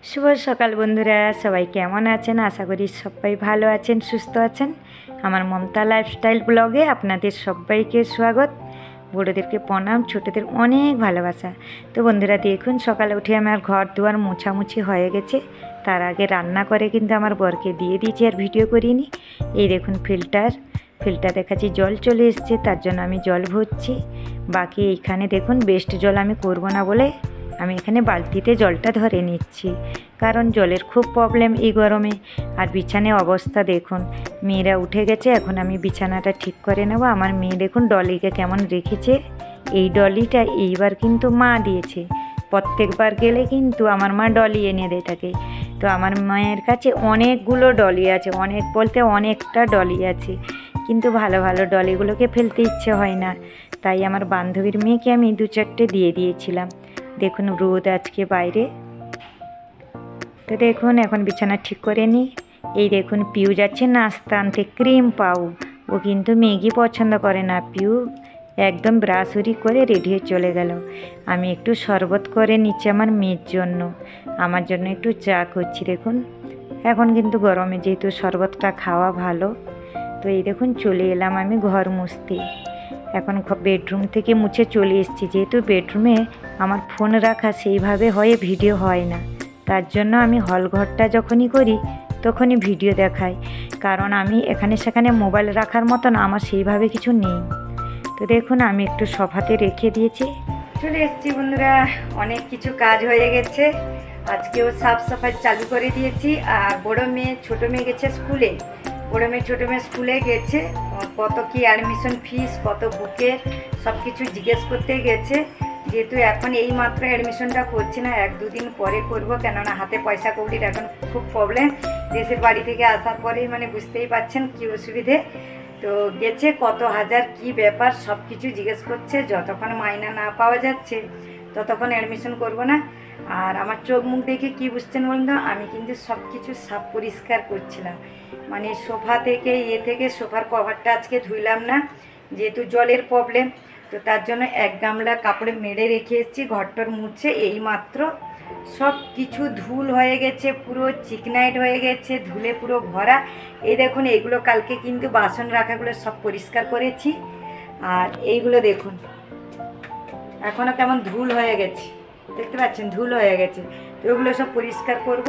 শুভ সকাল বন্ধুরা, সবাই কেমন আছেন? আশা করি সবাই ভালো আছেন, সুস্থ আছেন। আমার মমতা লাইফস্টাইল ব্লগে আপনাদের সবাইকে স্বাগত। বড়োদেরকে প্রণাম, ছোটোদের অনেক ভালোবাসা। তো বন্ধুরা দেখুন, সকালে উঠে আমার ঘর দুয়ার মোছামুছি হয়ে গেছে। তার আগে রান্না করে কিন্তু আমার বরকে দিয়ে দিয়েছি, আর ভিডিও করিনি। এই দেখুন ফিল্টার দেখাচ্ছি, জল চলে এসছে, তার জন্য আমি জল ভরছি। বাকি এইখানে দেখুন বেস্ট জল আমি করব না বলে আমি এখানে বালতিতে জলটা ধরে নিচ্ছি, কারণ জলের খুব প্রবলেম এই গরমে। আর বিছানার অবস্থা দেখুন, মেয়েরা উঠে গেছে, এখন আমি বিছানাটা ঠিক করে নেব। আমার মেয়ে দেখুন ডলিকে কেমন রেখেছে। এই ডলিটা এইবার কিন্তু মা দিয়েছে, প্রত্যেকবার গেলে কিন্তু আমার মা ডলি এনে দেয় তাকে। তো আমার মায়ের কাছে অনেকগুলো ডলি আছে, অনেক বলতে অনেকটা ডলি আছে, কিন্তু ভালো ভালো ডলিগুলোকে ফেলতে ইচ্ছে হয় না। তাই আমার বান্ধবীর মেয়েকে আমি 2-4টে দিয়ে দিয়েছিলাম। দেখুন রোদ আজকে বাইরে। তো দেখুন এখন বিছানা ঠিক করে নিই। এই দেখুন পিউ যাচ্ছে নাস্তা আনতে, ক্রিম পাউ। ও কিন্তু ম্যাগি পছন্দ করে না। পিউ একদম ব্রাশুরি করে রেডি হয়ে চলে গেল। আমি একটু শরবত করে নিচ্ছি আমার মেয়ের জন্য, আমার জন্য একটু চা করছি। দেখুন এখন কিন্তু গরমে যেহেতু শরবতটা খাওয়া ভালো। তো এই দেখুন চলে এলাম আমি ঘর মুছতে। এখন বেডরুম থেকে মুছে চলে এসেছি, যেহেতু বেডরুমে আমার ফোন রাখা সেইভাবে হয়ে ভিডিও হয় না, তার জন্য আমি হল ঘরটা যখনই করি তখনই ভিডিও দেখাই, কারণ আমি এখানে সেখানে মোবাইল রাখার মতন আমার সেইভাবে কিছু নেই। তো দেখুন আমি একটু সোফাতে রেখে দিয়েছি, চলে এসেছি বন্ধুরা। অনেক কিছু কাজ হয়ে গেছে, আজকেও সাফ সাফাই চালু করে দিয়েছি। আর বড় মেয়ে ছোটো মেয়ে গেছে স্কুলে, বড়ো মেয়ে ছোটো মেয়ে স্কুলে গেছে। কত কি অ্যাডমিশন ফিস, কত বুকের সব কিছু জিজ্ঞেস করতে গেছে। যেহেতু এখন এই মাত্র অ্যাডমিশনটা করছি না, 1-2 দিন পরে করব, কেননা হাতে পয়সা কৌড়ির এখন খুব প্রবলেম। দেশের বাড়ি থেকে আসার পরেই বুঝতেই পাচ্ছেন কী অসুবিধে। তো গেছে কত হাজার কি ব্যাপার সব কিছু জিজ্ঞেস করছে। যতক্ষণ মাইনা না পাওয়া যাচ্ছে ততক্ষণ অ্যাডমিশন করব না। আর আমার চোখ মুখ দেখে কি বুঝছেন বলুন তো, আমি কিন্তু সব কিছু সাফ পরিষ্কার করছিলাম। সোফা থেকে থেকে সোফার কভারটা আজকে ধুইলাম না, যেহেতু জলের প্রবলেম। তো তার জন্য 1 গামলা কাপড়ে মেরে রেখে এসেছি ঘরটর মুছে। এই মাত্র সব কিছু ধুল হয়ে গেছে, পুরো চিকনাইট হয়ে গেছে, ধুলে পুরো ভরা। এই দেখুন এইগুলো কালকে কিন্তু বাসন রাখাগুলো সব পরিষ্কার করেছি। আর এইগুলো দেখুন এখনও কেমন ধুল হয়ে গেছে, দেখতে পাচ্ছেন ধুল হয়ে গেছে। তো ওগুলো সব পরিষ্কার করব।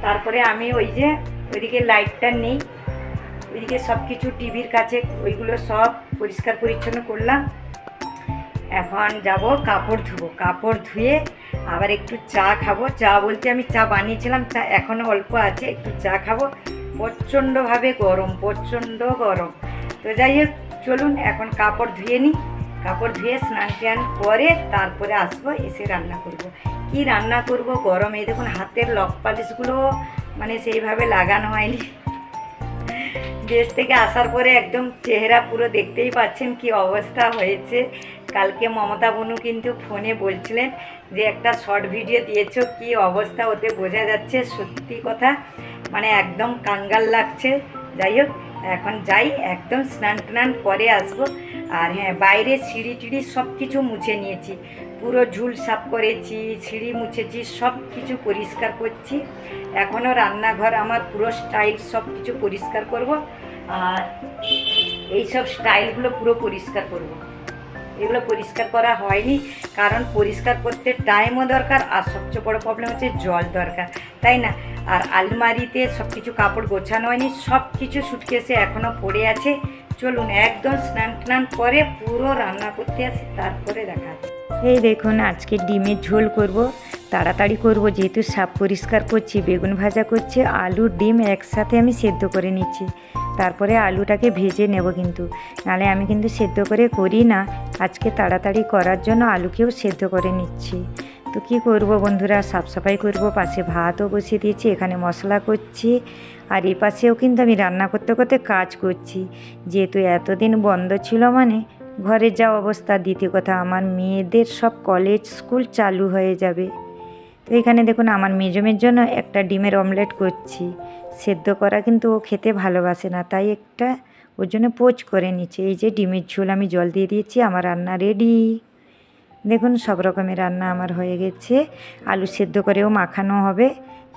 তারপরে আমি ওইদিকে লাইটটা নেই, ওইদিকে সব কিছু টিভির কাছে ওইগুলো সব পরিষ্কার পরিচ্ছন্ন করলাম। এখন যাব কাপড় ধুবো, কাপড় ধুয়ে আবার একটু চা খাবো। চা বলতে আমি চা বানিয়েছিলাম, চা এখনও অল্প আছে, একটু চা খাবো। প্রচণ্ডভাবে গরম, প্রচণ্ড গরম। তো যাই হোক চলুন এখন কাপড় ধুয়ে নিই। কাপড় ধুয়ে স্নান টান করে তারপরে আসবো, এসে রান্না করব। কি রান্না করব গরম। এই দেখুন হাতের লক পালিশগুলো সেইভাবে লাগানো হয়নি। দেশ থেকে আসার পরে একদম চেহারা পুরো দেখতেই পাচ্ছেন কি অবস্থা হয়েছে। কালকে মমতা বনু কিন্তু ফোনে বলছিলেন যে একটা শর্ট ভিডিও দিয়েছো, কি অবস্থা ওতে বোঝা যাচ্ছে। সত্যি কথা একদম কাঙ্গাল লাগছে। যাই হোক এখন যাই, একদম স্নান টান করে আসবো। আর হ্যাঁ, বাইরে সিঁড়ি টিড়ি সব কিছু মুছে নিয়েছি, পুরো ঝুল সাফ করেছি, সিঁড়ি মুছেছি, সব কিছু পরিষ্কার করছি। এখনও রান্নাঘর আমার পুরো স্টাইল সব কিছু পরিষ্কার করব। আর এই সব স্টাইলগুলো পুরো পরিষ্কার করব। এগুলো পরিষ্কার করা হয়নি, কারণ পরিষ্কার করতে টাইমও দরকার, আর সবচেয়ে বড় প্রবলেম হচ্ছে জল দরকার, তাই না? আর আলমারিতে সব কিছু কাপড় গোছানো হয়নি, সব কিছু সুটকেসে এখনও পড়ে আছে। চলুন একদম স্নান টান করে পুরো রান্না করতে আসি, তারপরে দেখা যাচ্ছে। এই দেখুন আজকে ডিমের ঝোল করব, তাড়াতাড়ি করব যেহেতু সাফ পরিষ্কার করছি। বেগুন ভাজা করছি, আলু ডিম একসাথে আমি সেদ্ধ করে নিচ্ছি, তারপরে আলুটাকে ভেজে নেব। কিন্তু নাহলে আমি কিন্তু সেদ্ধ করে করি না, আজকে তাড়াতাড়ি করার জন্য আলুকেও সেদ্ধ করে নিচ্ছি। তো কি করব বন্ধুরা, সাফ সাফাই করব, পাশে ভাতও বসিয়ে দিয়েছি, এখানে মশলা করছি। আর এই পাশেও কিন্তু আমি রান্না করতে করতে কাজ করছি, যেহেতু এতদিন বন্ধ ছিল। ঘরের যা অবস্থা, দ্বিতীয় কথা আমার মেয়েদের সব কলেজ স্কুল চালু হয়ে যাবে। তো এখানে দেখুন আমার মেজমের জন্য একটা ডিমের অমলেট করছি। সেদ্ধ করা কিন্তু ও খেতে ভালোবাসে না, তাই একটা ওর জন্য পোচ করে নিচ্ছে। এই যে ডিমের ঝোল আমি জল দিয়ে দিয়েছি, আমার রান্না রেডি। দেখুন সব রকমের রান্না আমার হয়ে গেছে, আলু সেদ্ধ করেও মাখানো হবে।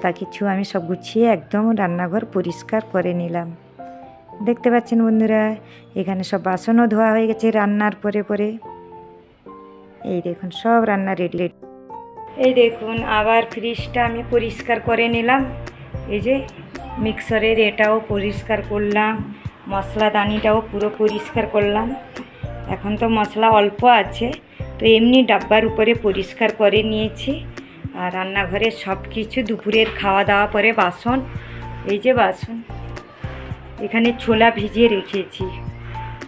তা কিছু আমি সব গুছিয়ে একদম রান্নাঘর পরিষ্কার করে নিলাম। দেখতে পাচ্ছেন বন্ধুরা, এখানে সব বাসনও ধোয়া হয়ে গেছে রান্নার পরে পরে। এই দেখুন সব রান্না রেডি। এই দেখুন আবার ফ্রিজটা আমি পরিষ্কার করে নিলাম। এই যে মিক্সারের এটাও পরিষ্কার করলাম, মশলাদানিটাও পুরো পরিষ্কার করলাম। এখন তো মশলা অল্প আছে, তো এমনি ডাব্বার উপরে পরিষ্কার করে নিয়েছি। আর রান্নাঘরে সব কিছু দুপুরের খাওয়া দাওয়া পরে বাসন, এই যে বাসন, এখানে ছোলা ভিজিয়ে রেখেছি।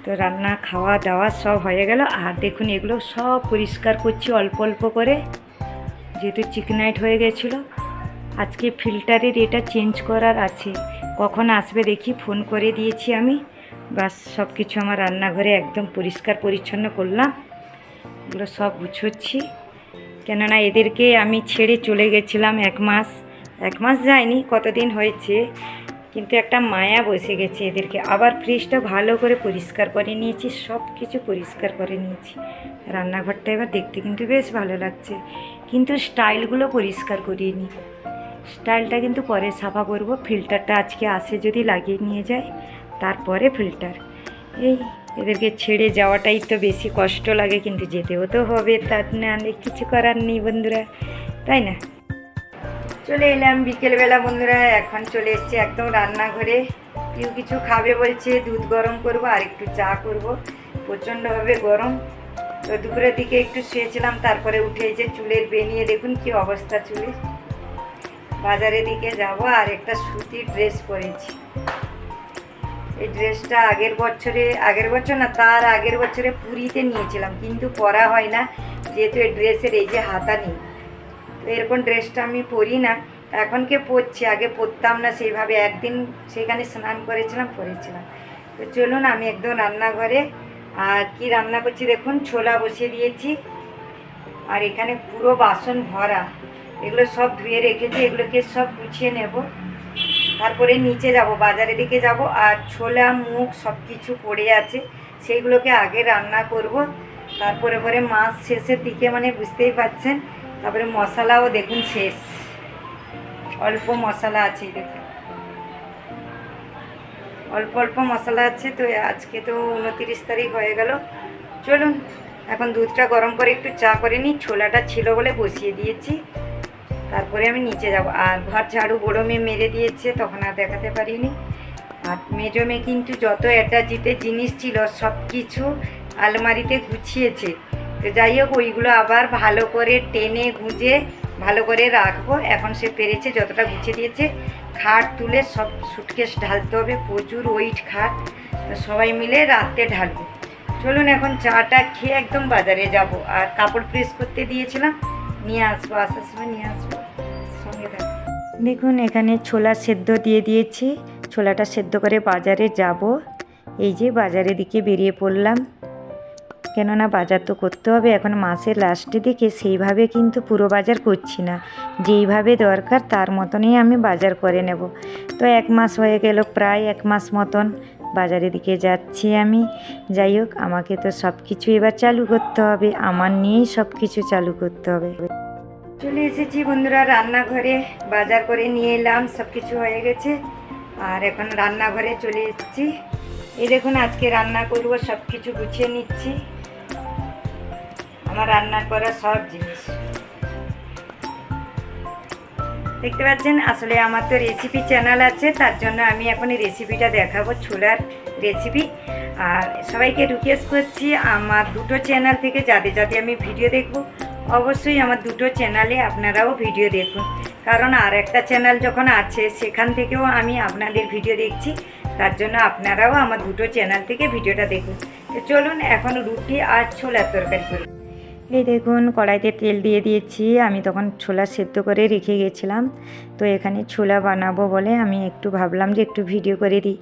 তো রান্না খাওয়া দাওয়া সব হয়ে গেল। আর দেখুন এগুলো সব পরিষ্কার করছি অল্প অল্প করে, যেহেতু চিকনাইট হয়ে গেছিলো। আজকে ফিল্টারের এটা চেঞ্জ করার আছে, কখন আসবে দেখি, ফোন করে দিয়েছি আমি। বাস সব কিছু আমার রান্নাঘরে একদম পরিষ্কার পরিচ্ছন্ন করলাম। এগুলো সব গুছোচ্ছি, কেননা এদেরকে আমি ছেড়ে চলে গেছিলাম এক মাস যায়নি, কতদিন হয়েছে, কিন্তু একটা মায়া বসে গেছে এদেরকে। আবার ফ্রিজটা ভালো করে পরিষ্কার করে নিয়েছি, সব কিছু পরিষ্কার করে নিয়েছি। রান্নাঘরটা এবার দেখতে কিন্তু বেশ ভালো লাগছে, কিন্তু স্টাইলগুলো পরিষ্কার করিনি। স্টাইলটা কিন্তু পরে সাফা করব। ফিল্টারটা আজকে আসে যদি লাগিয়ে নিয়ে যায়, তারপরে ফিল্টার। এই এদেরকে ছেড়ে যাওয়াটাই তো বেশি কষ্ট লাগে, কিন্তু যেতেও তো হবে, তার না কিছু করার নেই বন্ধুরা, তাই না? চলে এলাম বিকেলবেলা বন্ধুরা, এখন চলে এসেছি একদম রান্নাঘরে। কেউ কিছু খাবে বলছে, দুধ গরম করব আর একটু চা করব, প্রচণ্ডভাবে গরম। তো দুপুরের দিকে একটু শুয়েছিলাম, তারপরে উঠে যে চুলের বেনিয়ে দেখুন কি অবস্থা চুলের। বাজারের দিকে যাব, আর একটা সুতির ড্রেস পরেছি। এই ড্রেসটা আগের বছর না, তার আগের বছরে পুরীতে নিয়েছিলাম, কিন্তু পরা হয় না, যেহেতু এই ড্রেসের এই যে হাতা নেই। তো এরকম ড্রেসটা আমি পরি না, এখনকে পরছি, আগে পরতাম না সেইভাবে। একদিন সেখানে স্নান পরেছিলাম। তো চলুন আমি একদম রান্নাঘরে। আর কি রান্না করছি দেখুন, ছোলা বসিয়ে দিয়েছি, আর এখানে পুরো বাসন ভরা। এগুলো সব ধুয়ে রেখেছি, এগুলোকে সব গুছিয়ে নেব, তারপরে নিচে যাব, বাজারের দিকে যাব। আর ছোলা মুগ সব কিছু পড়ে আছে, সেইগুলোকে আগে রান্না করব, তারপরে পরে মাছ শেষের দিকে, মানে বুঝতেই পাচ্ছেন। তারপরে মশলাও দেখুন শেষ, অল্প মশলা আছে, দেখুন অল্প মশলা আছে। তো আজকে তো 29 তারিখ হয়ে গেল। চলুন এখন দুধটা গরম করে একটু চা করে নিই। ছোলাটা ছিল বলে বসিয়ে দিয়েছি, তারপরে আমি নিচে যাব। আর ঘর ঝাড়ু বড়ো মেয়ে মেরে দিয়েছে, তখন আর দেখাতে পারিনি। আর মেজো মেয়ে কিন্তু যত অ্যাটাচিতে জিনিস ছিল সব কিছু আলমারিতে গুছিয়েছে। তো যাই হোক, ওইগুলো আবার ভালো করে টেনে গুঁজে ভালো করে রাখবো। এখন সে পেরেছে, যতটা গুছিয়ে দিয়েছে। খাট তুলে সব সুটকেস ঢালতে হবে, প্রচুর ওয়েট খাট, তো সবাই মিলে রাতে ঢালবো। চলুন এখন চাটা খেয়ে একদম বাজারে যাব। আর কাপড় প্রেস করতে দিয়েছিলাম, নিয়ে আসবো, আসার সময় নিয়ে আসবো, সঙ্গে থাকবো। দেখুন এখানে ছোলা সেদ্ধ দিয়ে দিয়েছি, ছোলাটা সেদ্ধ করে বাজারে যাব। এই যে বাজারের দিকে বেরিয়ে পড়লাম, কেননা বাজার তো করতে হবে। এখন মাসের লাস্টের দিকে সেইভাবে কিন্তু পুরো বাজার করছি না, যেইভাবে দরকার তার মতনই আমি বাজার করে নেব। তো 1 মাস হয়ে গেল, প্রায় 1 মাস মতন বাজারের দিকে যাচ্ছি আমি। যাই হোক, আমাকে তো সব কিছু এবার চালু করতে হবে, আমার নিয়েই সব কিছু চালু করতে হবে। চলে এসেছি বন্ধুরা রান্নাঘরে, বাজার করে নিয়ে এলাম, সব কিছু হয়ে গেছে। আর এখন রান্নাঘরে চলে এসেছি। এই দেখুন আজকে রান্না করব, সব কিছু গুছিয়ে নিচ্ছি, আমার রান্না করা সব জিনিস দেখতে পাচ্ছেন। আসলে আমার তো রেসিপি চ্যানেল আছে, তার জন্য আমি এখন এই রেসিপিটা দেখাবো, ছোলার রেসিপি। আর সবাইকে রিকোয়েস্ট করছি, আমার দুটো চ্যানেল থেকে যাতে আমি ভিডিও দেখব, অবশ্যই আমার দুটো চ্যানেলে আপনারাও ভিডিও দেখুন। কারণ আর একটা চ্যানেল যখন আছে, সেখান থেকেও আমি আপনাদের ভিডিও দেখছি, তার জন্য আপনারাও আমার দুটো চ্যানেল থেকে ভিডিওটা দেখুন। তো চলুন এখন রুটি আর ছোলার তরকারি করি। এই দেখুন কড়াইতে তেল দিয়ে দিয়েছি, আমি তখন ছোলা সেদ্ধ করে রেখে গেছিলাম। তো এখানে ছোলা বানাবো বলে আমি একটু ভাবলাম যে একটু ভিডিও করে দিই।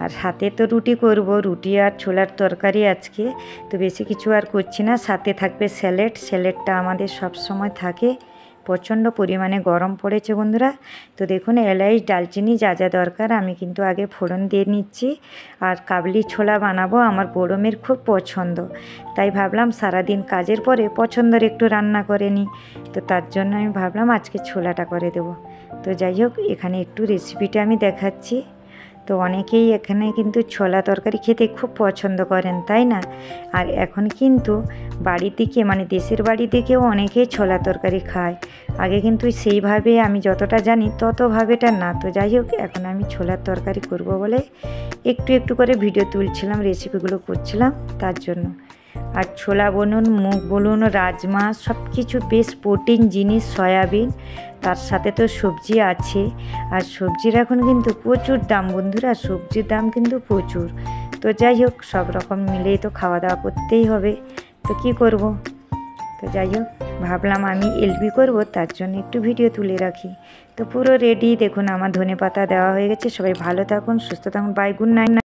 আর সাথে তো রুটি করব, রুটি আর ছোলার তরকারি আজকে, তো বেশি কিছু আর করছি না। সাথে থাকবে স্যালাডটা আমাদের সব সময় থাকে। প্রচণ্ড পরিমাণে গরম পড়েছে বন্ধুরা। তো দেখুন এলাচ ডালচিনি যা যা দরকার আমি কিন্তু আগে ফোড়ন দিয়ে নিচ্ছি। আর কাবলি ছোলা বানাবো, আমার বড় মেয়ের খুব পছন্দ, তাই ভাবলাম সারাদিন কাজের পরে পছন্দের একটু রান্না করে নিই। তো তার জন্য আমি ভাবলাম আজকে ছোলাটা করে দেবো। তো যাই হোক, এখানে একটু রেসিপিটা আমি দেখাচ্ছি। তো অনেকেই এখানে কিন্তু ছোলা তরকারি খেতে খুব পছন্দ করেন, তাই না? আর এখন কিন্তু বাড়ি থেকে মানে দেশের বাড়ি থেকেও অনেকেই ছোলা তরকারি খায়। আগে কিন্তু সেইভাবে আমি যতটা জানি ততভাবেটা না। তো যাই হোক, এখন আমি ছোলার তরকারি করব বলে একটু একটু করে ভিডিও তুলছিলাম, রেসিপিগুলো করছিলাম তার জন্য। আর ছোলা বলুন, মুগ বলুন, রাজমা, সব কিছু বেশ প্রোটিন জিনিস, সয়াবিন, তার সাথে তো সবজি আছে। আর সবজির এখন কিন্তু প্রচুর দাম বন্ধুরা, সবজির দাম কিন্তু প্রচুর। তো যাই হোক, সব রকম মিলেই তো খাওয়া দাওয়া করতেই হবে, তো কি করব। তো যাই হোক, ভাবলাম আমি এলবি করব, তার জন্য একটু ভিডিও তুলে রাখি। তো পুরো রেডি, দেখুন আমার ধনেপাতা দেওয়া হয়ে গেছে। সবাই ভালো থাকুন, সুস্থ থাকুন, বাই, গুড নাইট।